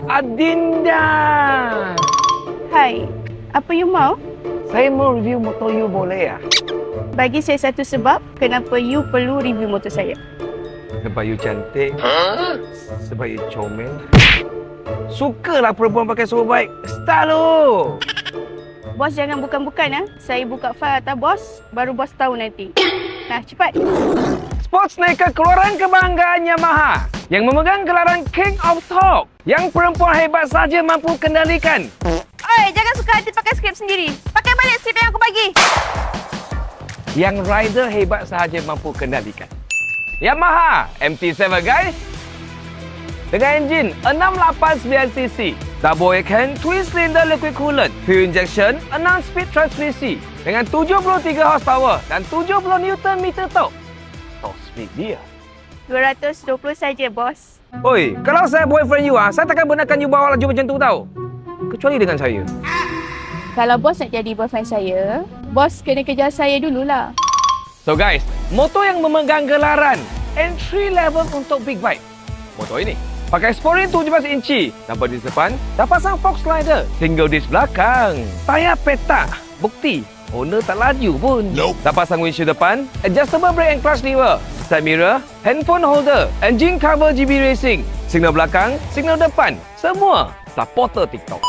Adinda! Hai, apa you mau? Saya mau review motor you, boleh ya? Bagi saya satu sebab kenapa you perlu review motor saya. Sebab you cantik. Sebab you comel. Sukalah perempuan pakai superbike. Style tu! Bos jangan bukan-bukan. Saya buka file atas bos, baru bos tahu nanti. Nah, cepat. Sportsnaker keluaran kebanggaan Yamaha yang memegang gelaran King of Torque yang perempuan hebat saja mampu kendalikan. Oi, jangan suka hati pakai skrip sendiri. Pakai balik skrip yang aku bagi. Yang rider hebat sahaja mampu kendalikan. Yamaha MT-7 guys. Dengan enjin 689cc, double aircon twin cylinder liquid coolant, fuel injection, 6-speed transmisi dengan 73 horsepower dan 70 Nm torque. Top speed dia 220 saja, bos. Oi, kalau saya boyfriend you saya takkan benarkan you bawa laju macam tu tau. Kecuali dengan saya. Kalau bos nak jadi boyfriend saya, bos kena kejar saya dululah. So guys, motor yang memegang gelaran entry level untuk big bike. Motor ini pakai spoiler 17 inci, tanpa di depan, dah pasang fog slider, single disc belakang, tayar petak, bukti owner tak laju pun. Dah pasang windshield depan, adjustable brake and clutch lever, side mirror, handphone holder, engine cover GB Racing, signal belakang, signal depan, semua supporter TikTok.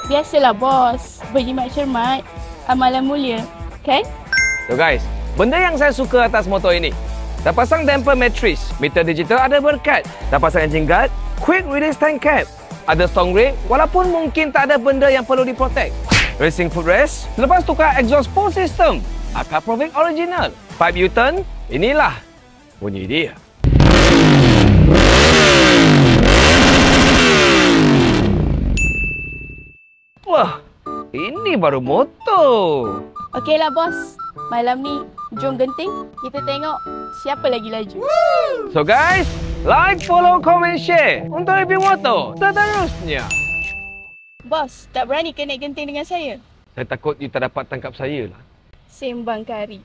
Biasalah bos, berjimat cermat, amalan mulia, kan? So guys, benda yang saya suka atas motor ini, dah pasang damper matrix, meter digital ada berkat, dah pasang engine guard, quick release tank cap, ada strong brake walaupun mungkin tak ada benda yang perlu diprotek. Racing footrest, lepas tukar exhaust 4 system, akar Provic original, 5 U-turn, inilah bunyi dia. Wah, ini baru motor. Okeylah bos, malam ni jom genting, kita tengok siapa lagi laju. So guys, like, follow, comment, share untuk review motor seterusnya. Bos, tak berani ke naik genting dengan saya? Saya takut you tak dapat tangkap saya lah. Sembang kari.